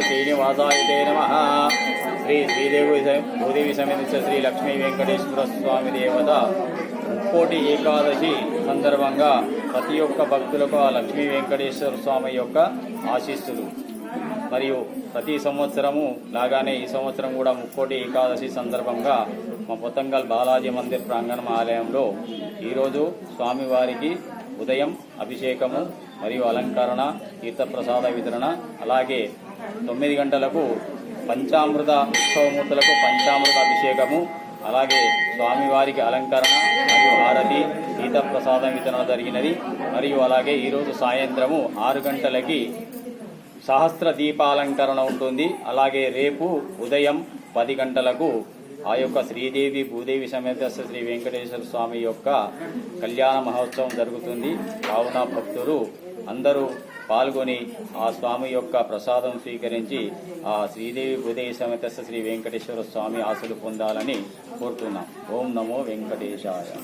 శ్రీనివాసాయ నమః. భూదేవి సమేత శ్రీ లక్ష్మీ వెంకటేశ్వర స్వామి దేవత ముక్కోటి ఏకాదశి సందర్భంగా ప్రతి ఒక్క భక్తులకు ఆ లక్ష్మీ వెంకటేశ్వర స్వామి యొక్క ఆశీస్సులు. మరియు ప్రతి సంవత్సరము లాగానే ఈ సంవత్సరం కూడా ముక్కోటి ఏకాదశి సందర్భంగా మా పొత్తంగల్ బాలాజీ మందిర్ ప్రాంగణం ఆలయంలో ఈరోజు స్వామివారికి ఉదయం అభిషేకము మరియు అలంకరణ, తీర్థప్రసాద వితరణ, అలాగే 9 గంటలకు పంచామృత ఉత్సవమూర్తులకు పంచామృత అభిషేకము, అలాగే స్వామివారికి అలంకరణ మరియు హారతి, తీర్థప్రసాదం వితరణ జరిగినది. మరియు అలాగే ఈరోజు సాయంత్రము 6 గంటలకి సహస్ర దీపాలంకరణ ఉంటుంది. అలాగే రేపు ఉదయం 10 గంటలకు ఆ యొక్క శ్రీదేవి భూదేవి సమేత శ్రీ వెంకటేశ్వర స్వామి యొక్క కళ్యాణ మహోత్సవం జరుగుతుంది. కావున భక్తులు అందరూ పాల్గొని ఆ స్వామి యొక్క ప్రసాదం స్వీకరించి ఆ శ్రీదేవి భూదేవి సమేత శ్రీ వెంకటేశ్వర స్వామి ఆశలు పొందాలని కోరుతున్నాం. ఓం నమో వెంకటేశాయ.